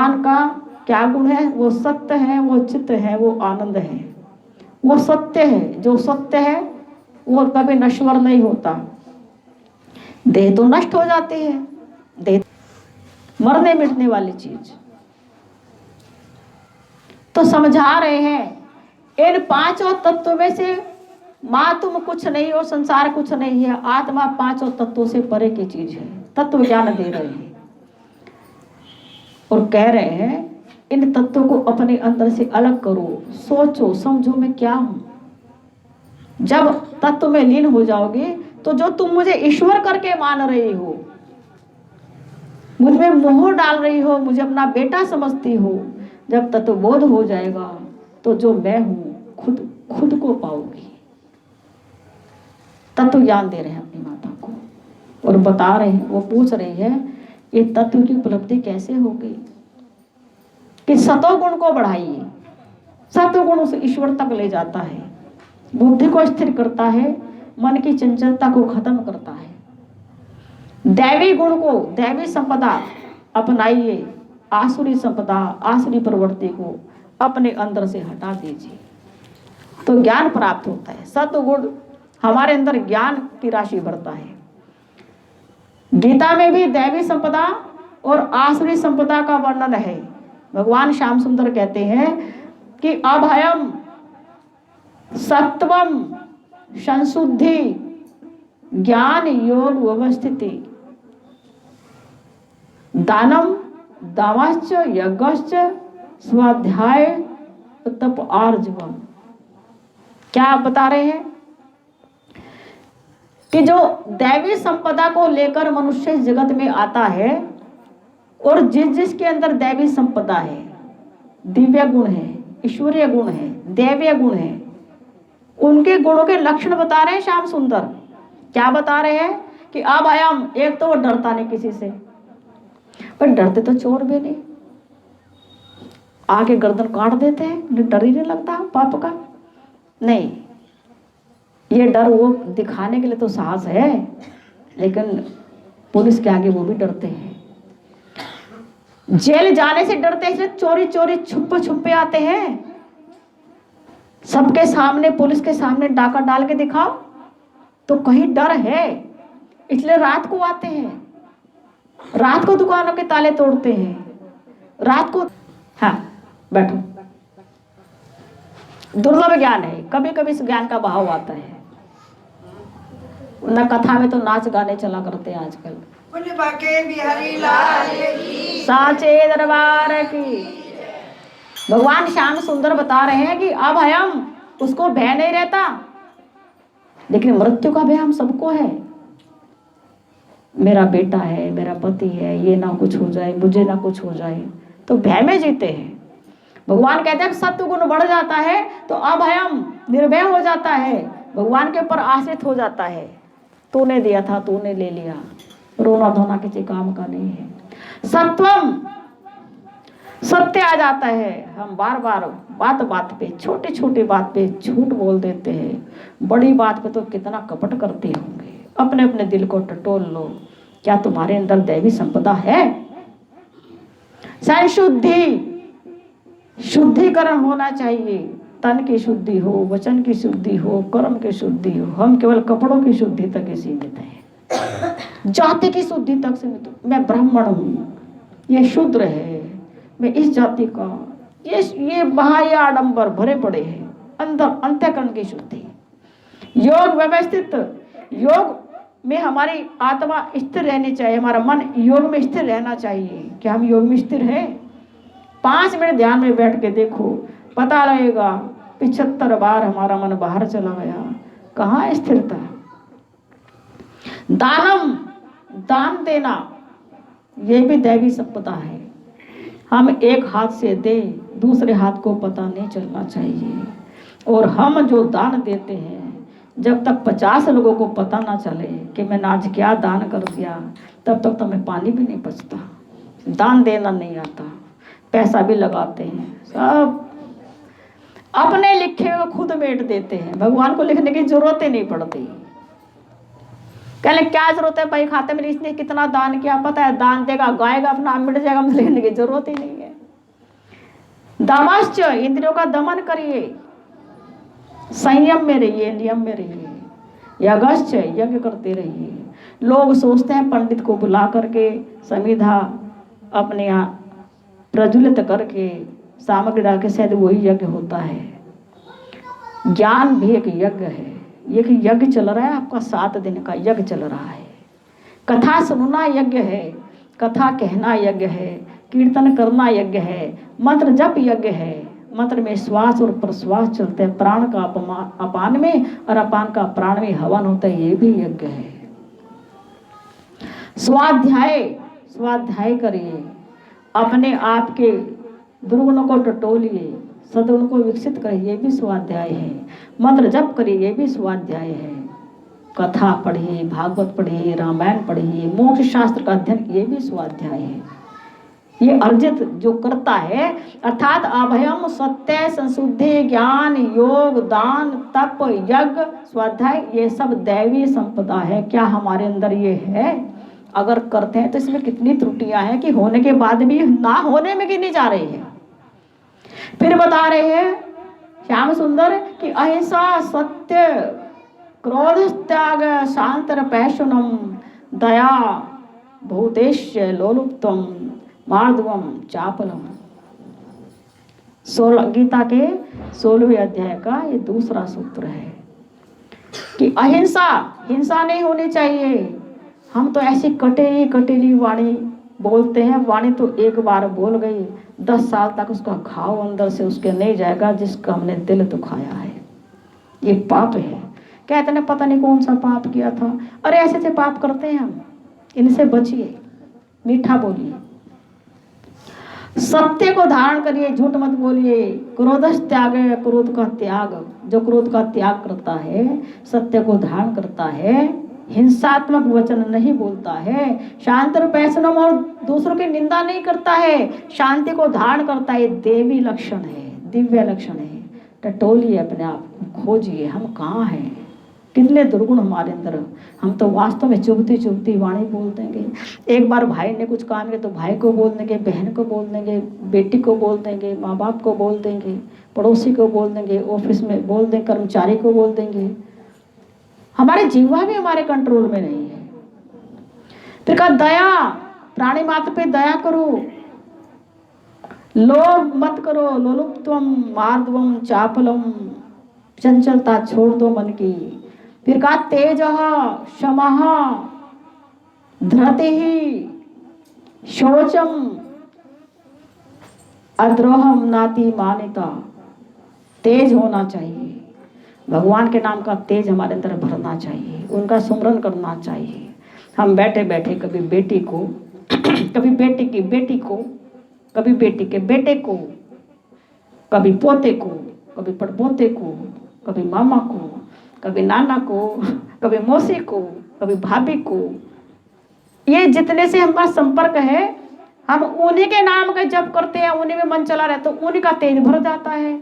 ज्ञान का क्या गुण है? वो सत्य है, वो चित्त है, वो आनंद है, वो सत्य है। जो सत्य है वो कभी नश्वर नहीं होता। देह तो नष्ट हो जाती है, देह मरने मिटने वाली चीज। तो समझा रहे हैं इन पांचों तत्वों में से मां तुम कुछ नहीं हो, संसार कुछ नहीं है, आत्मा पांचों तत्वों से परे की चीज है। तत्व ज्ञान दे रहे हैं और कह रहे हैं इन तत्वों को अपने अंदर से अलग करो, सोचो समझो मैं क्या हूं। जब तत्व में लीन हो जाओगे तो जो तुम मुझे ईश्वर करके मान रही हो, मुझ में मोह डाल रही हो, मुझे अपना बेटा समझती हो, जब तत्व बोध हो जाएगा तो जो मैं हूं खुद खुद को पाओगी। तत्व ज्ञान दे रहे हैं अपनी माता को और बता रहे हैं, वो पूछ रही है ये तत्व की उपलब्धि कैसे होगी? कि सतोगुण को बढ़ाइए। सतोगुण उस ईश्वर तक ले जाता है, बुद्धि को स्थिर करता है, मन की चंचलता को खत्म करता है। दैवी गुण को, दैवी संपदा अपनाइए, आसुरी संपदा, आसुरी प्रवृत्ति को अपने अंदर से हटा दीजिए तो ज्ञान प्राप्त होता है। सतगुण हमारे अंदर ज्ञान की राशि भरता है। गीता में भी दैवी संपदा और आसुरी संपदा का वर्णन है। भगवान श्याम सुंदर कहते हैं कि अभयम सत्वम संशुद्धि ज्ञान योग व्यवस्थिति दानम दामश्च यज्ञश्च स्वाध्याय तप आर्जवम। क्या आप बता रहे हैं कि जो दैवी संपदा को लेकर मनुष्य इस जगत में आता है और जिसके अंदर दैवी संपदा है, दिव्य गुण है, ईश्वरीय गुण है, दैवीय गुण है, उनके गुणों के लक्षण बता रहे हैं श्याम सुंदर। क्या बता रहे हैं कि अब अयम, एक तो वो डरता नहीं किसी से, पर डरते तो चोर भी नहीं, आके गर्दन काट देते हैं, डर ही नहीं लगता पाप का। नहीं, ये डर वो दिखाने के लिए तो साहस है, लेकिन पुलिस के आगे वो भी डरते हैं। जेल जाने से डरते हैं, इसलिए चोरी चोरी छुपे छुपे आते हैं। सबके सामने, पुलिस के सामने डाका डाल के दिखाओ तो कहीं डर है, इसलिए रात को आते हैं, रात को दुकानों के ताले तोड़ते हैं, रात को। हाँ बैठो, दुर्लभ ज्ञान है, कभी कभी इस ज्ञान का बहाव आता है। न कथा में तो नाच गाने चला करते हैं आजकल। बिहारी लाल की, साचे दरबार की। भगवान श्याम सुंदर बता रहे हैं कि अब हम उसको भय नहीं रहता, लेकिन मृत्यु का भय हम सबको है। मेरा बेटा है, मेरा पति है, ये ना कुछ हो जाए, मुझे ना कुछ हो जाए, तो भय में जीते हैं। भगवान कहते हैं सत्व गुण बढ़ जाता है तो अब हम निर्भय हो जाता है, भगवान के ऊपर आश्रित हो जाता है। तूने दिया था, तूने ले लिया, रोना धोना किसी काम का नहीं है। सत्वम, सत्य आ जाता है। हम बार बार बात बात पे, छोटी छोटी बात पे झूठ बोल देते हैं, बड़ी बात पे तो कितना कपट करते होंगे। अपने अपने दिल को टटोल लो, क्या तुम्हारे अंदर दैवी संपदा है? संशुद्धि, शुद्धिकरण होना चाहिए, तन की शुद्धि हो, वचन की शुद्धि हो, कर्म की शुद्धि हो। हम केवल कपड़ों की शुद्धि तक ही सीमित हैं, जाति की शुद्धि तक सीमित। मैं ब्राह्मण हूँ, ये शूद्र है, मैं इस जाति का, ये बाह्य आडंबर भरे पड़े हैं, अंदर अंतःकरण की शुद्धि। योग व्यवस्थित, योग में हमारी आत्मा स्थिर रहनी चाहिए, हमारा मन योग में स्थिर रहना चाहिए। क्या हम योग में स्थिर हैं? 5 मिनट ध्यान में बैठ के देखो, पता लगेगा 75 बार हमारा मन बाहर चला गया, कहाँ स्थिरता। दानम, दान देना, ये भी दैवी संपदा है। हम एक हाथ से दे, दूसरे हाथ को पता नहीं चलना चाहिए। और हम जो दान देते हैं, जब तक 50 लोगों को पता ना चले कि मैंने आज क्या दान कर दिया, तब तक तो हमें पानी भी नहीं बचता। दान देना नहीं आता, पैसा भी लगाते हैं, सब अपने लिखे हुए खुद मेट देते हैं। भगवान को लिखने की जरूरत ही नहीं पड़ती। कहले क्या जरूरत है भाई, खाते में इसने कितना दान किया, पता है दान देगा, गाएगा अपना, मिट जाएगा, मुझे लिखने की जरूरत ही नहीं है। दमश्च, इंद्रियों का दमन करिए, संयम में रहिए, नियम में रहिए। यज्ञश्च, यज्ञ करते रहिए। लोग सोचते हैं पंडित को बुला करके समिधा अपने यहाँ प्रज्वलित करके सामग्री डाल के शायद वही यज्ञ होता है। ज्ञान भी एक यज्ञ है। एक यज्ञ चल रहा है आपका, 7 दिन का यज्ञ चल रहा है। कथा सुनना यज्ञ है, कथा कहना यज्ञ है, कीर्तन करना यज्ञ है, मंत्र जप यज्ञ है। मंत्र में श्वास और प्रश्वास चलते हैं, प्राण का अपान में और अपान का प्राण में हवन होता है, ये भी यज्ञ है। स्वाध्याय, स्वाध्याय करिए, अपने आप के दुर्गुणों को टटोलिए, सद्गुण को विकसित करिए, ये भी स्वाध्याय है। मंत्र जप करिए, ये भी स्वाध्याय है। कथा पढ़िए, भागवत पढ़िए, रामायण पढ़िए, मोक्ष शास्त्र का अध्ययन, ये भी स्वाध्याय है। ये अर्जित जो करता है, अर्थात अभयम, सत्य, संशुद्धि, ज्ञान, योग, दान, तप, यज्ञ, स्वाध्याय, ये सब दैवी संपदा है। क्या हमारे अंदर ये है? अगर करते हैं तो इसमें कितनी त्रुटियां हैं कि होने के बाद भी ना होने में गिनी जा रही है। फिर बता रहे हैं श्याम सुंदर कि अहिंसा, सत्य, क्रोध त्याग, शांतर पैशुनम, दया, भूतेश लोलुप्तम, मार्दवम चापलम। 16 गीता के 16वें अध्याय का ये दूसरा सूत्र है कि अहिंसा, हिंसा नहीं होनी चाहिए। हम तो ऐसी कटेली कटेली वाणी बोलते हैं, वाणी तो एक बार बोल गई, 10 साल तक उसका घाव अंदर से उसके नहीं जाएगा, जिसका हमने दिल दुखाया है। ये पाप है। कहते हैं पता नहीं कौन सा पाप किया था। अरे ऐसे ऐसे पाप करते हैं हम, इनसे बचिए, मीठा बोलिए, सत्य को धारण करिए, झूठ मत बोलिए। क्रोधश त्याग, क्रोध का त्याग, जो क्रोध का त्याग करता है, सत्य को धारण करता है, हिंसात्मक वचन नहीं बोलता है, शांत पैसनम, और दूसरों की निंदा नहीं करता है, शांति को धारण करता है, देवी लक्षण है, दिव्य लक्षण है। टटोलिए अपने आप को, खोजिए हम कहाँ हैं, कितने दुर्गुण हमारे अंदर। हम तो वास्तव में चुभती चुभती वाणी बोल देंगे। एक बार भाई ने कुछ काम किया तो भाई को बोल देंगे, बहन को बोल देंगे, बेटी को बोल देंगे, माँ बाप को बोल देंगे, पड़ोसी को बोल देंगे, ऑफिस में बोल देंगे, कर्मचारी को बोल देंगे। हमारे जीवा भी हमारे कंट्रोल में नहीं है। फिर कहा दया, प्राणी मात्र पे दया करो, लोभ मत करो, लोलुप्तम, मार्दवम, चापलम, चंचलता छोड़ दो मन की। फिर कहा तेज, क्षमः, धृतिः, शौचम, अद्रोहम नाति मानिता। तेज होना चाहिए, भगवान के नाम का तेज हमारे अंदर भरना चाहिए, उनका सुमरन करना चाहिए। हम बैठे बैठे कभी बेटी को, कभी बेटी की बेटी को, कभी बेटी के बेटे को, कभी पोते को, कभी पड़पोते को, कभी मामा को, कभी नाना को, कभी मौसी को, कभी भाभी को, ये जितने से हमारा संपर्क है, हम उन्हीं के नाम का जप करते हैं, उन्हीं में मन चला रहता है, उन्हीं का तेज भर जाता है।